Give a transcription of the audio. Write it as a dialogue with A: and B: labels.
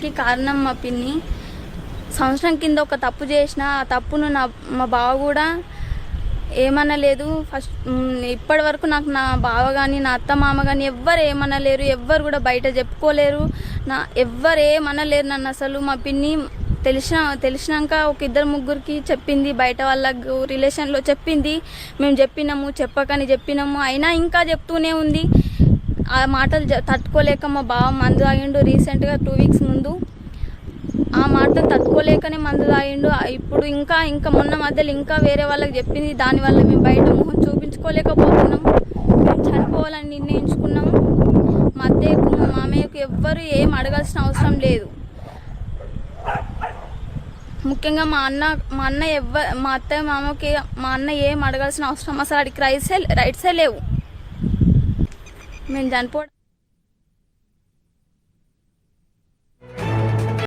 A: దానికి కారణం మా పిన్ని. సంవత్సరం కింద ఒక తప్పు చేసిన, ఆ తప్పును మా బావ కూడా ఏమనలేదు. ఇప్పటి వరకు నాకు నా బావ కానీ నా అత్త మామ కానీ ఎవ్వరు ఏమనలేరు, ఎవ్వరు కూడా బయట చెప్పుకోలేరు, ఎవ్వరు ఏమనలేరు నన్ను అసలు. మా పిన్ని తెలిసినాక ఒక ఇద్దరు ముగ్గురికి చెప్పింది, బయట వాళ్ళకు రిలేషన్లో చెప్పింది. మేము చెప్పకని చెప్పినాము, అయినా ఇంకా చెప్తూనే ఉంది. ఆ మాటలు తట్టుకోలేక మా బావ మందు తాగిండు రీసెంట్గా 2 వీక్స్ ముందు. ఆ మాటలు తట్టుకోలేకనే మందు తాగిండు. ఇప్పుడు ఇంకా మొన్న మధ్యలో ఇంకా వేరే వాళ్ళకి చెప్పింది. దానివల్ల మేము బయట మొహం చూపించుకోలేకపోతున్నాం. మేము చనిపోవాలని నిర్ణయించుకున్నాము. మా అత్తయ్యకు మా మామయ్యకు ఎవ్వరు ఏం అడగాల్సిన అవసరం లేదు. ముఖ్యంగా మా అత్తయ్య మామకి మా అన్న ఏం అడగాల్సిన అవసరం అసలు అడిగి రైట్సే లేవు. మేము చనిపోవడం